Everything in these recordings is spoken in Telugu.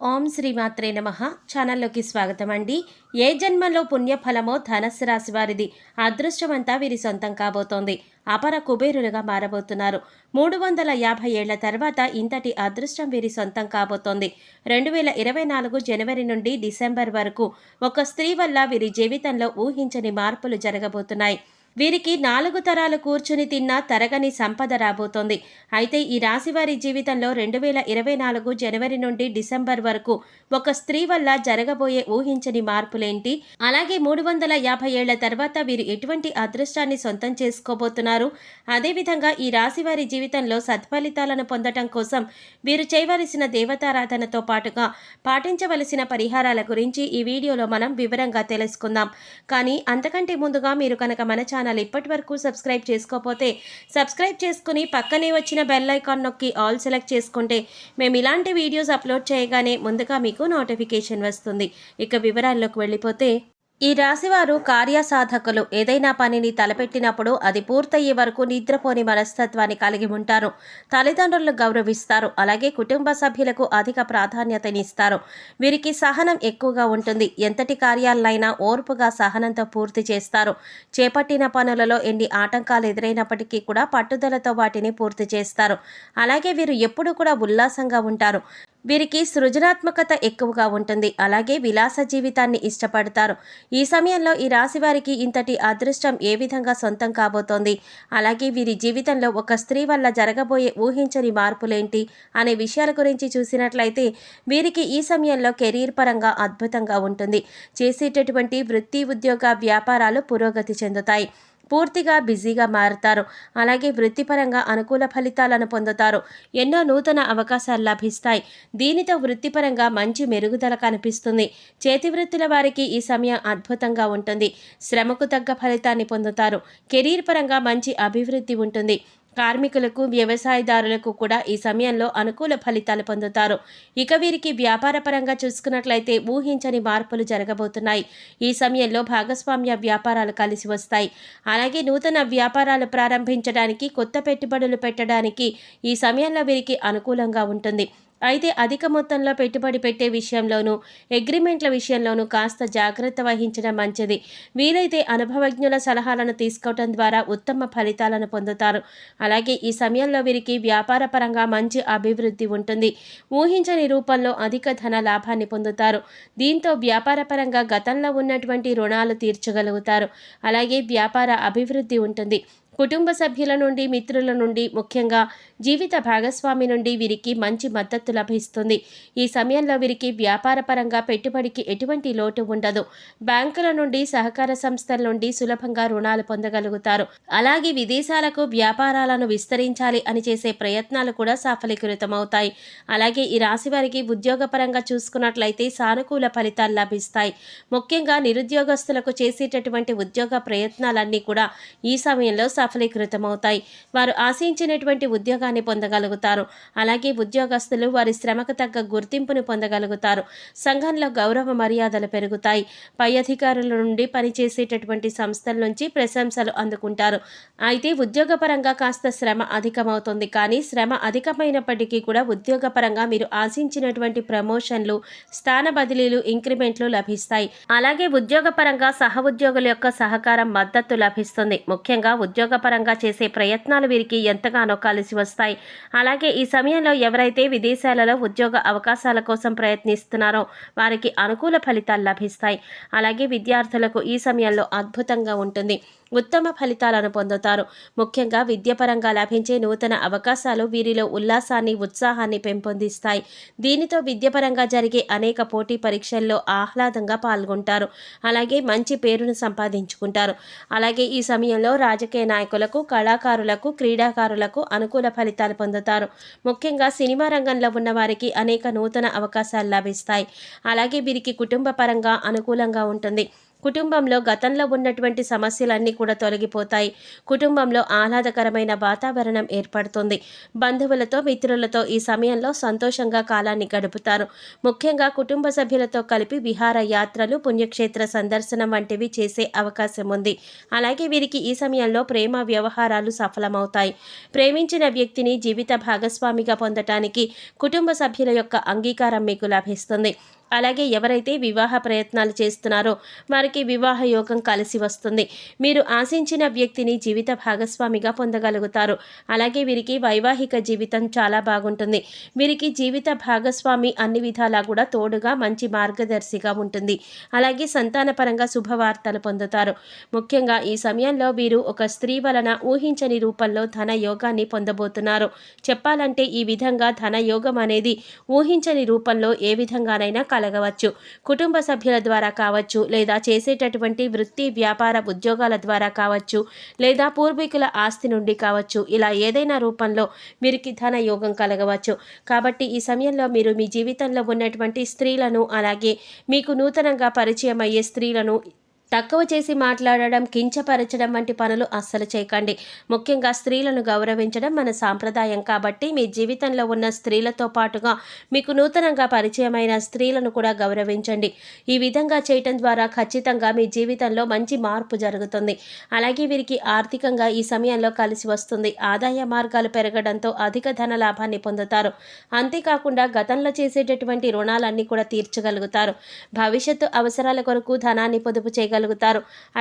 ఓం శ్రీమాత్రే నమః. ఛానల్లోకి స్వాగతం అండి. ఏ జన్మలో పుణ్యఫలమో ధనస్సు రాశి వారిది. అదృష్టమంతా వీరి సొంతం కాబోతోంది. అపర కుబేరులుగా మారబోతున్నారు. 350 ఏళ్ల తర్వాత ఇంతటి అదృష్టం వీరి సొంతం కాబోతోంది. 2024 జనవరి నుండి డిసెంబర్ వరకు ఒక స్త్రీ వల్ల వీరి జీవితంలో ఊహించని మార్పులు జరగబోతున్నాయి. వీరికి 4 తరాలు కూర్చుని తిన్నా తరగని సంపద రాబోతోంది. అయితే ఈ రాశివారి జీవితంలో 2024 జనవరి నుండి డిసెంబర్ వరకు ఒక స్త్రీ వల్ల జరగబోయే ఊహించని మార్పులేంటి, అలాగే 350 ఏళ్ల తర్వాత వీరు ఎటువంటి అదృష్టాన్ని సొంతం చేసుకోబోతున్నారు, అదేవిధంగా ఈ రాశివారి జీవితంలో సత్ఫలితాలను పొందటం కోసం వీరు చేయవలసిన దేవతారాధనతో పాటుగా పాటించవలసిన పరిహారాల గురించి ఈ వీడియోలో మనం వివరంగా తెలుసుకుందాం. కానీ అంతకంటే ముందుగా మీరు కనుక మన ఛానల్ ఇప్పటి వరకు సబ్స్క్రైబ్ చేసుకోకపోతే సబ్స్క్రైబ్ చేసుకుని పక్కనే వచ్చిన బెల్ ఐకాన్ నొక్కి ఆల్ సెలెక్ట్ చేసుకుంటే మేము ఇలాంటి వీడియోస్ అప్లోడ్ చేయగానే ముందుగా మీకు నోటిఫికేషన్ వస్తుంది. ఇక వివరాల్లోకి వెళ్ళిపోతే, ఈ రాశివారు కార్యసాధకులు. ఏదైనా పనిని తలపెట్టినప్పుడు అది పూర్తయ్యే వరకు నిద్రపోని మనస్తత్వాన్ని కలిగి ఉంటారు. తల్లిదండ్రులను గౌరవిస్తారు. అలాగే కుటుంబ సభ్యులకు అధిక ప్రాధాన్యతనిస్తారు. వీరికి సహనం ఎక్కువగా ఉంటుంది. ఎంతటి కార్యాలనైనా ఓర్పుగా సహనంతో పూర్తి చేస్తారు. చేపట్టిన పనులలో ఎన్ని ఆటంకాలు ఎదురైనప్పటికీ కూడా పట్టుదలతో వాటిని పూర్తి చేస్తారు. అలాగే వీరు ఎప్పుడూ కూడా ఉల్లాసంగా ఉంటారు. వీరికి సృజనాత్మకత ఎక్కువగా ఉంటుంది. అలాగే విలాస జీవితాన్ని ఇష్టపడతారు. ఈ సమయంలో ఈ రాశి వారికి ఇంతటి అదృష్టం ఏ విధంగా సొంతం కాబోతోంది, అలాగే వీరి జీవితంలో ఒక స్త్రీ వల్ల జరగబోయే ఊహించని మార్పులేంటి అనే విషయాల గురించి చూసినట్లయితే, వీరికి ఈ సమయంలో కెరీర్ పరంగా అద్భుతంగా ఉంటుంది. చేసేటటువంటి వృత్తి, ఉద్యోగ, వ్యాపారాలు పురోగతి చెందుతాయి. పూర్తిగా బిజీగా మారుతారు. అలాగే వృత్తిపరంగా అనుకూల ఫలితాలను పొందుతారు. ఎన్నో నూతన అవకాశాలు లభిస్తాయి. దీనితో వృత్తిపరంగా మంచి మెరుగుదల కనిపిస్తుంది. చేతి వృత్తుల వారికి ఈ సమయం అద్భుతంగా ఉంటుంది. శ్రమకు తగ్గ ఫలితాన్ని పొందుతారు. కెరీర్ పరంగా మంచి అభివృద్ధి ఉంటుంది. కార్మికులకు, వ్యవసాయదారులకు కూడా ఈ సమయంలో అనుకూల ఫలితాలు పొందుతారు. ఇక వీరికి వ్యాపార పరంగా చూసుకున్నట్లయితే ఊహించని మార్పులు జరగబోతున్నాయి. ఈ సమయంలో భాగస్వామ్య వ్యాపారాలు కలిసి వస్తాయి. అలాగే నూతన వ్యాపారాలు ప్రారంభించడానికి, కొత్త పెట్టుబడులు పెట్టడానికి ఈ సమయంలో వీరికి అనుకూలంగా ఉంటుంది. అయితే అధిక మొత్తంలో పెట్టుబడి పెట్టే విషయంలోనూ, అగ్రిమెంట్ల విషయంలోనూ కాస్త జాగ్రత్త వహించడం మంచిది. వీలైతే అనుభవజ్ఞుల సలహాలను తీసుకోవడం ద్వారా ఉత్తమ ఫలితాలను పొందుతారు. అలాగే ఈ సమయంలో వీరికి వ్యాపార పరంగా మంచి అభివృద్ధి ఉంటుంది. ఊహించని రూపంలో అధిక ధన లాభాన్ని పొందుతారు. దీంతో వ్యాపార పరంగా గతంలో ఉన్నటువంటి రుణాలు తీర్చగలుగుతారు. అలాగే వ్యాపార అభివృద్ధి ఉంటుంది. కుటుంబ సభ్యుల నుండి, మిత్రుల నుండి, ముఖ్యంగా జీవిత భాగస్వామి నుండి వీరికి మంచి మద్దతు లభిస్తుంది. ఈ సమయంలో వీరికి వ్యాపార పరంగా పెట్టుబడికి ఎటువంటి లోటు ఉండదు. బ్యాంకుల నుండి, సహకార సంస్థల నుండి సులభంగా రుణాలు పొందగలుగుతారు. అలాగే విదేశాలకు వ్యాపారాలను విస్తరించాలి అని చేసే ప్రయత్నాలు కూడా సఫలీకృతమవుతాయి. అలాగే ఈ రాశి వారికి ఉద్యోగపరంగా చూసుకున్నట్లయితే సానుకూల ఫలితాలు లభిస్తాయి. ముఖ్యంగా నిరుద్యోగస్తులకు చేసేటటువంటి ఉద్యోగ ప్రయత్నాలన్నీ కూడా ఈ సమయంలో సఫలీకృతమవుతాయి. వారు ఆశించినటువంటి ఉద్యోగాన్ని పొందగలుగుతారు. అలాగే ఉద్యోగస్తులు వారి శ్రమకు తగ్గ గుర్తింపును పొందగలుగుతారు. సంఘంలో గౌరవ మర్యాదలు పెరుగుతాయి. పై అధికారుల నుండి పనిచేసేటటువంటి సంస్థల నుంచి ప్రశంసలు అందుకుంటారు. అయితే ఉద్యోగపరంగా కాస్త శ్రమ అధికమవుతుంది. కానీ శ్రమ అధికమైనప్పటికీ కూడా ఉద్యోగపరంగా మీరు ఆశించినటువంటి ప్రమోషన్లు, స్థాన బదిలీలు, ఇంక్రిమెంట్లు లభిస్తాయి. అలాగే ఉద్యోగపరంగా సహ ఉద్యోగుల యొక్క సహకారం, మద్దతు లభిస్తుంది. ముఖ్యంగా ఉద్యోగపరంగా చేసే ప్రయత్నాలు వీరికి ఎంతగానో కలిసి వస్తాయి. అలాగే ఈ సమయంలో ఎవరైతే విదేశాలలో ఉద్యోగ అవకాశాల కోసం ప్రయత్నిస్తున్నారో వారికి అనుకూల ఫలితాలు లభిస్తాయి. అలాగే విద్యార్థులకు ఈ సమయంలో అద్భుతంగా ఉంటుంది. ఉత్తమ ఫలితాలను పొందుతారు. ముఖ్యంగా విద్యపరంగా లభించే నూతన అవకాశాలు వీరిలో ఉల్లాసాన్ని, ఉత్సాహాన్ని పెంపొందిస్తాయి. దీనితో విద్యపరంగా జరిగే అనేక పోటీ పరీక్షల్లో ఆహ్లాదంగా పాల్గొంటారు. అలాగే మంచి పేరును సంపాదించుకుంటారు. అలాగే ఈ సమయంలో రాజకీయ నాయకులకు, కళాకారులకు, క్రీడాకారులకు అనుకూల ఫలితాలు పొందుతారు. ముఖ్యంగా సినిమా రంగంలో ఉన్న వారికి అనేక నూతన అవకాశాలు లభిస్తాయి. అలాగే వీరికి కుటుంబ పరంగా అనుకూలంగా ఉంటుంది. కుటుంబంలో గతంలో ఉన్నటువంటి సమస్యలన్నీ కూడా తొలగిపోతాయి. కుటుంబంలో ఆహ్లాదకరమైన వాతావరణం ఏర్పడుతుంది. బంధువులతో మిత్రులతో ఈ సమయంలో సంతోషంగా కాలాన్ని గడుపుతారు. ముఖ్యంగా కుటుంబ సభ్యులతో కలిపి విహార యాత్రలు, పుణ్యక్షేత్ర సందర్శనం వంటివి చేసే అవకాశం ఉంది. అలాగే వీరికి ఈ సమయంలో ప్రేమ వ్యవహారాలు సఫలమవుతాయి. ప్రేమించిన వ్యక్తిని జీవిత భాగస్వామిగా పొందటానికి కుటుంబ సభ్యుల యొక్క అంగీకారం మీకు లభిస్తుంది. అలాగే ఎవరైతే వివాహ ప్రయత్నాలు చేస్తున్నారో వారికి వివాహ యోగం కలిసి వస్తుంది. మీరు ఆశించిన వ్యక్తిని జీవిత భాగస్వామిగా పొందగలుగుతారు. అలాగే వీరికి వైవాహిక జీవితం చాలా బాగుంటుంది. వీరికి జీవిత భాగస్వామి అన్ని విధాలా కూడా తోడుగా మంచి మార్గదర్శిగా ఉంటుంది. అలాగే సంతానపరంగా శుభవార్తలు పొందుతారు. ముఖ్యంగా ఈ సమయంలో వీరు ఒక స్త్రీ వలన ఊహించని రూపంలో ధన యోగాన్ని పొందబోతున్నారు. చెప్పాలంటే ఈ విధంగా ధన యోగం అనేది ఊహించని రూపంలో ఏ విధంగానైనా కలగవచ్చు. కుటుంబ సభ్యుల ద్వారా కావచ్చు, లేదా చేసేటటువంటి వృత్తి వ్యాపార ఉద్యోగాల ద్వారా కావచ్చు, లేదా పూర్వీకుల ఆస్తి నుండి కావచ్చు. ఇలా ఏదైనా రూపంలో వీరికి ధన యోగం కలగవచ్చు. కాబట్టి ఈ సమయంలో మీరు మీ జీవితంలో ఉన్నటువంటి స్త్రీలను, అలాగే మీకు నూతనంగా పరిచయం అయ్యే స్త్రీలను తక్కువ చేసి మాట్లాడడం, కించపరచడం వంటి పనులు అస్సలు చేయకండి. ముఖ్యంగా స్త్రీలను గౌరవించడం మన సాంప్రదాయం. కాబట్టి మీ జీవితంలో ఉన్న స్త్రీలతో పాటుగా మీకు నూతనంగా పరిచయమైన స్త్రీలను కూడా గౌరవించండి. ఈ విధంగా చేయటం ద్వారా ఖచ్చితంగా మీ జీవితంలో మంచి మార్పు జరుగుతుంది. అలాగే వీరికి ఆర్థికంగా ఈ సమయంలో కలిసి వస్తుంది. ఆదాయ మార్గాలు పెరగడంతో అధిక ధన లాభాన్ని పొందుతారు. అంతేకాకుండా గతంలో చేసేటటువంటి రుణాలన్నీ కూడా తీర్చగలుగుతారు. భవిష్యత్తు అవసరాల కొరకు ధనాన్ని పొదుపు చేయగలుగుతారు.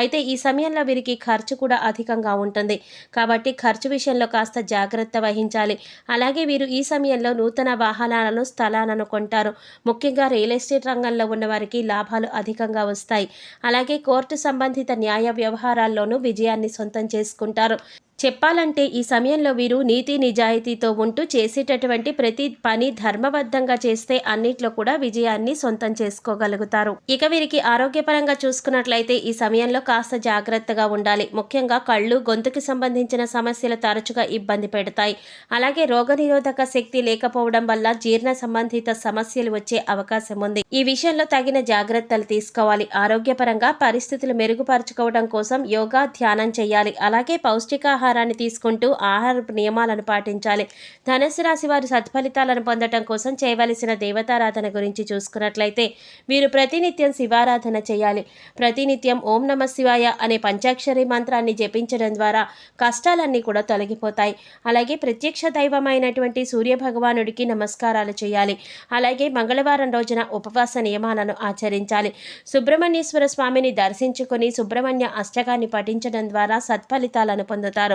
అయితే ఈ సమయంలో వీరికి ఖర్చు కూడా అధికంగా ఉంటుంది. కాబట్టి ఖర్చు విషయంలో కాస్త జాగ్రత్త వహించాలి. అలాగే వీరు ఈ సమయంలో నూతన వాహనాలను, స్థలాలను కొంటారు. ముఖ్యంగా రియల్ ఎస్టేట్ రంగంలో ఉన్న వారికి లాభాలు అధికంగా వస్తాయి. అలాగే కోర్టు సంబంధిత న్యాయ వ్యవహారాల్లోనూ విజయాన్ని సొంతం చేసుకుంటారు. చెప్పాలంటే ఈ సమయంలో వీరు నీతి నిజాయితీతో ఉంటూ చేసేటటువంటి ప్రతి పని ధర్మబద్ధంగా చేస్తే అన్నిట్లో కూడా విజయాన్ని సొంతం చేసుకోగలుగుతారు. ఇక వీరికి ఆరోగ్యపరంగా చూసుకున్నట్లయితే ఈ సమయంలో కాస్త జాగ్రత్తగా ఉండాలి. ముఖ్యంగా కళ్ళు, గొంతుకి సంబంధించిన సమస్యలు తరచుగా ఇబ్బంది పెడతాయి. అలాగే రోగనిరోధక శక్తి లేకపోవడం వల్ల జీర్ణ సంబంధిత సమస్యలు వచ్చే అవకాశం ఉంది. ఈ విషయంలో తగిన జాగ్రత్తలు తీసుకోవాలి. ఆరోగ్యపరంగా పరిస్థితులు మెరుగుపరచుకోవడం కోసం యోగా, ధ్యానం చేయాలి. అలాగే పౌష్టికాహారాన్ని తీసుకుంటూ ఆహారపు నియమాలను పాటించాలి. ధనుసు రాశి వారు సత్ఫలితాలను పొందడం కోసం చేయవలసిన దేవతారాధన గురించి చూసుకున్నట్లయితే వీరు ప్రతినిత్యం శివారాధన చేయాలి. ప్రతినిత్యం ఓం నమః శివాయ అనే పంచాక్షరి మంత్రాన్ని జపించడం ద్వారా కష్టాలన్నీ కూడా తొలగిపోతాయి. అలాగే ప్రత్యక్ష దైవమైనటువంటి సూర్య భగవానుడికి నమస్కారాలు చేయాలి. అలాగే మంగళవారం రోజున ఉపవాస నియమాలను ఆచరించాలి. సుబ్రహ్మణ్యేశ్వర స్వామిని దర్శించుకొని సుబ్రహ్మణ్య అష్టకాన్ని పఠించడం ద్వారా సత్ఫలితాలను పొందుతారు.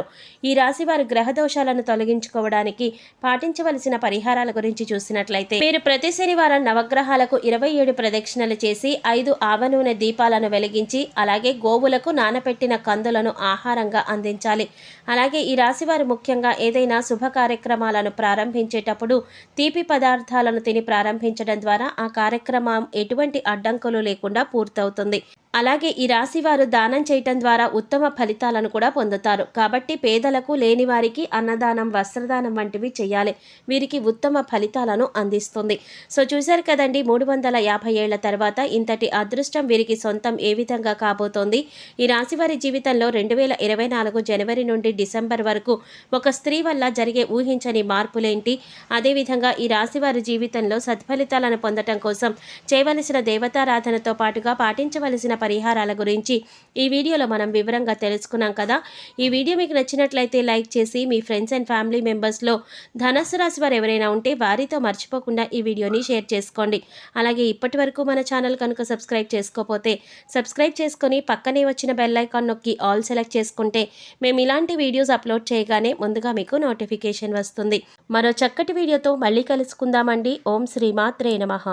ఈ రాశి వారు గ్రహ దోషాలను తొలగించుకోవడానికి పాటించవలసిన పరిహారాల గురించి చూసినట్లయితే మీరు ప్రతి శనివారం నవగ్రహాలకు 27 ప్రదక్షిణలు చేసి 5 ఆవ నూనె దీపాలను వెలిగించి, అలాగే గోవులకు నానపెట్టిన కందులను ఆహారంగా అందించాలి. అలాగే ఈ రాశి వారు ముఖ్యంగా ఏదైనా శుభ కార్యక్రమాలను ప్రారంభించేటప్పుడు తీపి పదార్థాలను తిని ప్రారంభించడం ద్వారా ఆ కార్యక్రమం ఎటువంటి అడ్డంకులు లేకుండా పూర్తవుతుంది. అలాగే ఈ రాశి వారు దానం చేయటం ద్వారా ఉత్తమ ఫలితాలను కూడా పొందుతారు. కాబట్టి పేదలకు, లేని వారికి అన్నదానం, వస్త్రదానం వంటివి చేయాలి. వీరికి ఉత్తమ ఫలితాలను అందిస్తుంది. సో చూశారు కదండి, 350 ఏళ్ల తర్వాత ఇంతటి అదృష్టం వీరికి సొంతం ఏ విధంగా కాబోతోంది. ఈ రాశి వారి జీవితంలో 2024 జనవరి నుండి డిసెంబర్ వరకు ఒక స్త్రీ వల్ల జరిగే ఊహించని మార్పులేంటి, అదేవిధంగా ఈ రాశి వారి జీవితంలో సత్ఫలితాలను పొందటం కోసం చేయవలసిన దేవతారాధనతో పాటుగా పాటించవలసిన పరిహారాల గురించి ఈ వీడియోలో మనం వివరంగా తెలుసుకున్నాం కదా. ఈ వీడియో మీకు నచ్చినట్లయితే లైక్ చేసి మీ ఫ్రెండ్స్ అండ్ ఫ్యామిలీ మెంబర్స్లో ధనుస్సు రాశి వారు ఎవరైనా ఉంటే వారితో మర్చిపోకుండా ఈ వీడియోని షేర్ చేసుకోండి. అలాగే ఇప్పటి వరకు మన ఛానల్ కనుక సబ్స్క్రైబ్ చేసుకోకపోతే సబ్స్క్రైబ్ చేసుకొని పక్కనే వచ్చిన బెల్ ఐకాన్ నొక్కి ఆల్ సెలెక్ట్ చేసుకుంటే మేము ఇలాంటి వీడియోస్ అప్లోడ్ చేయగానే ముందుగా మీకు నోటిఫికేషన్ వస్తుంది. మరో చక్కటి వీడియోతో మళ్ళీ కలుసుకుందామండి. ఓం శ్రీమాత్రే నమః.